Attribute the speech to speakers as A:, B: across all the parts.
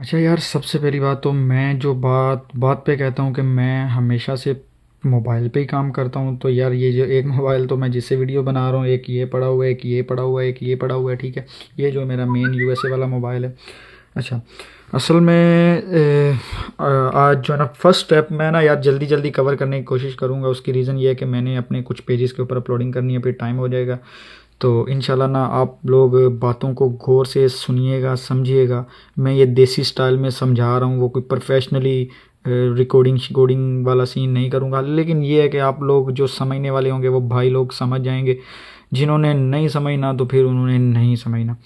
A: अच्छा यार, सबसे पहली बात तो मैं जो बात बात पे कहता हूँ कि मैं हमेशा से मोबाइल पे ही काम करता हूँ। तो यार ये जो एक मोबाइल तो मैं जिससे वीडियो बना रहा हूँ, एक ये पड़ा हुआ है, एक ये पड़ा हुआ है, एक ये पड़ा हुआ है, ठीक है। ये जो मेरा मेन यूएसए वाला मोबाइल है। अच्छा, असल में आज जो है ना फर्स्ट स्टेप मैं ना यार जल्दी जल्दी कवर करने की कोशिश करूँगा। उसकी रीज़न ये है कि मैंने अपने कुछ पेजेस के ऊपर अपलोडिंग करनी है, फिर टाइम हो जाएगा। तो इंशाल्लाह ना आप लोग बातों को गौर से सुनिएगा, समझिएगा। मैं ये देसी स्टाइल में समझा रहा हूँ, वो कोई प्रोफेशनली रिकॉर्डिंग शिकॉर्डिंग वाला सीन नहीं करूँगा। लेकिन ये है कि आप लोग जो समझने वाले होंगे वो भाई लोग समझ जाएंगे, जिन्होंने नहीं समझना तो फिर उन्होंने नहीं समझना।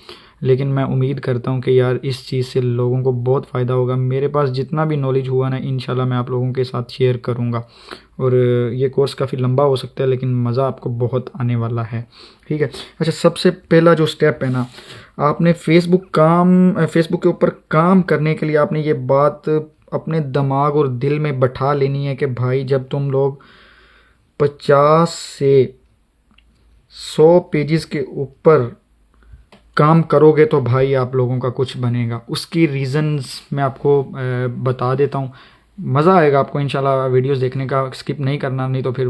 A: लेकिन मैं उम्मीद करता हूँ कि यार इस चीज़ से लोगों को बहुत फ़ायदा होगा। मेरे पास जितना भी नॉलेज हुआ ना, इंशाल्लाह मैं आप लोगों के साथ शेयर करूँगा। और ये कोर्स काफ़ी लंबा हो सकता है, लेकिन मज़ा आपको बहुत आने वाला है, ठीक है। अच्छा, सबसे पहला जो स्टेप है ना, आपने फेसबुक के ऊपर काम करने के लिए आपने ये बात अपने दिमाग और दिल में बैठा लेनी है कि भाई जब तुम लोग 50 से 100 पेजेस के ऊपर काम करोगे तो भाई आप लोगों का कुछ बनेगा। उसकी रीज़न्स मैं आपको बता देता हूँ। मज़ा आएगा आपको इंशाल्लाह वीडियोस देखने का, स्किप नहीं करना, नहीं तो फिर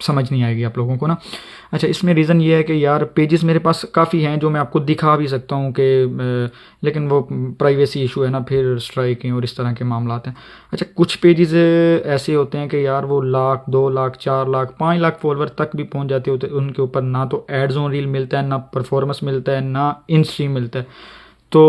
A: समझ नहीं आएगी आप लोगों को ना। अच्छा, इसमें रीज़न ये है कि यार पेजेस मेरे पास काफ़ी हैं जो मैं आपको दिखा भी सकता हूँ कि लेकिन वो प्राइवेसी इशू है ना, फिर स्ट्राइकिंग और इस तरह के मामला हैं। अच्छा, कुछ पेजेस ऐसे होते हैं कि यार वो लाख, 2 लाख, 4 लाख, 5 लाख फॉलोवर तक भी पहुँच जाते होते। उनके ऊपर ना तो एड्स ऑन रील मिलता है, ना परफॉर्मेंस मिलता है, ना इन स्ट्रीम मिलता है। तो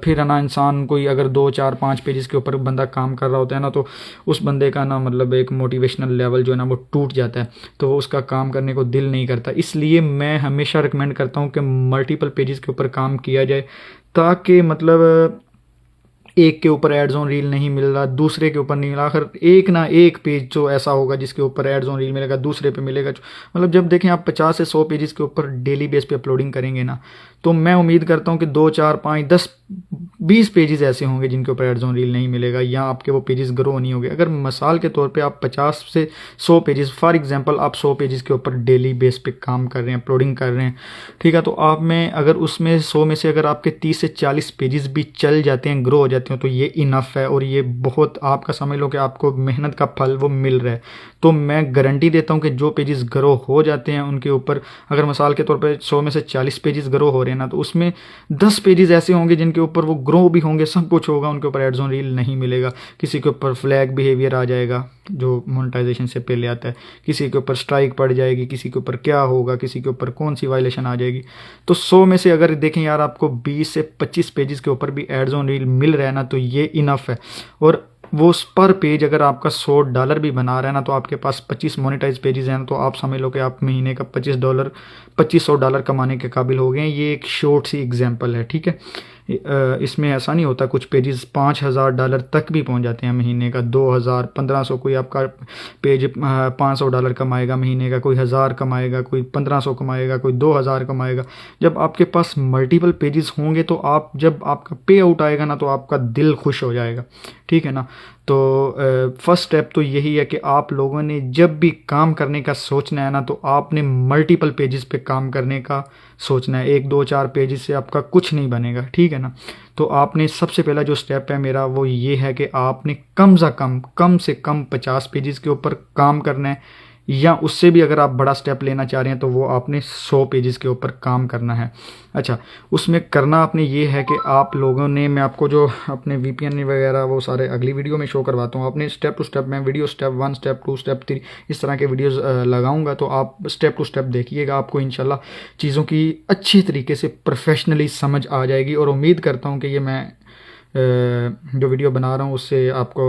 A: फिर है ना, इंसान कोई अगर 2 4 5 पेजेस के ऊपर बंदा काम कर रहा होता है ना, तो उस बंदे का ना मतलब एक मोटिवेशनल लेवल जो है ना वो टूट जाता है। तो वो उसका काम करने को दिल नहीं करता। इसलिए मैं हमेशा रिकमेंड करता हूँ कि मल्टीपल पेजेस के ऊपर काम किया जाए, ताकि मतलब एक के ऊपर एड्स ऑन रील नहीं मिल रहा, दूसरे के ऊपर नहीं मिला, आखिर एक ना एक पेज तो ऐसा होगा जिसके ऊपर एड्स ऑन रील मिलेगा, दूसरे पे मिलेगा। मतलब जब देखें आप 50 से 100 पेजेस के ऊपर डेली बेस पे अपलोडिंग करेंगे ना, तो मैं उम्मीद करता हूँ कि 2 4 5 10 20 पेजेस ऐसे होंगे जिनके ऊपर एड्स ऑन रील नहीं मिलेगा, या आपके वो पेजेस ग्रो नहीं होंगे। अगर मिसाल के तौर पे आप 50 से 100 पेजेस, फॉर एग्जांपल आप 100 पेजेस के ऊपर डेली बेस पे काम कर रहे हैं, अपलोडिंग कर रहे हैं, ठीक है। तो आप में अगर उसमें 100 में से अगर आपके 30 से 40 पेजेस भी चल जाते हैं, ग्रो हो जाते हैं, तो ये इनफ है। और ये बहुत आपका समझ लो कि आपको मेहनत का फल वो मिल रहा है। तो मैं गारंटी देता हूँ कि जो पेजेस ग्रो हो जाते हैं उनके ऊपर, अगर मिसाल के तौर पे 100 में से 40 पेजेस ग्रो हो रहे हैं ना, तो उसमें 10 पेजेस ऐसे होंगे जिनके ऊपर वो ग्रो भी होंगे, सब कुछ होगा, उनके ऊपर एड्स ऑन रील नहीं मिलेगा। किसी के ऊपर फ्लैग बिहेवियर आ जाएगा जो मोनेटाइजेशन से पहले आता है, किसी के ऊपर स्ट्राइक पड़ जाएगी, किसी के ऊपर क्या होगा, किसी के ऊपर कौन सी वायलेशन आ जाएगी। तो 100 में से अगर देखें यार आपको 20 से 25 पेजेस के ऊपर भी एड्स ऑन रील मिल रहा है ना, तो ये इनफ है। और वो पर पेज अगर आपका $100 भी बना रहा है ना, तो आपके पास 25 पेजेस हैं, तो आप समझ लो कि आप महीने का $25 $2500 कमाने के काबिल हो गए हैं। ये एक शॉर्ट सी एग्जांपल है, ठीक है। इसमें ऐसा नहीं होता, कुछ पेजेस $5000 तक भी पहुंच जाते हैं महीने का, 2000, 1500। कोई आपका पेज $500 कमाएगा महीने का, कोई 1000 कमाएगा, कोई 1500 कमाएगा, कोई 2000 कमाएगा। जब आपके पास मल्टीपल पेजेस होंगे तो आप जब आपका पे आउट आएगा ना, तो आपका दिल खुश हो जाएगा, ठीक है ना। तो फर्स्ट स्टेप तो यही है कि आप लोगों ने जब भी काम करने का सोचना है ना, तो आपने मल्टीपल पेजेस पे काम करने का सोचना है। 1 2 4 पेजेस से आपका कुछ नहीं बनेगा, ठीक है ना। तो आपने सबसे पहला जो स्टेप है मेरा वो ये है कि आपने कम से कम 50 पेजेस के ऊपर काम करना है, या उससे भी अगर आप बड़ा स्टेप लेना चाह रहे हैं तो वो आपने 100 पेजेस के ऊपर काम करना है। अच्छा, उसमें करना आपने ये है कि आप लोगों ने, मैं आपको जो अपने वीपीएन वगैरह वो सारे अगली वीडियो में शो करवाता हूँ। आपने स्टेप टू स्टेप, मैं वीडियो स्टेप 1, स्टेप 2, स्टेप 3 इस तरह के वीडियोस लगाऊंगा, तो आप स्टेप टू स्टेप देखिएगा। आपको इंशाल्लाह चीज़ों की अच्छी तरीके से प्रोफेशनली समझ आ जाएगी। और उम्मीद करता हूँ कि ये मैं जो वीडियो बना रहा हूँ उससे आपको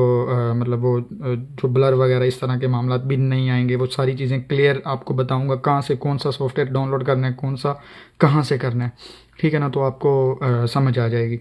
A: मतलब वो जो ब्लर वगैरह इस तरह के मामला भी नहीं आएंगे। वो सारी चीज़ें क्लियर आपको बताऊँगा, कहाँ से कौन सा सॉफ्टवेयर डाउनलोड करना है, कौन सा कहाँ से करना है, ठीक है ना। तो आपको समझ आ जाएगी।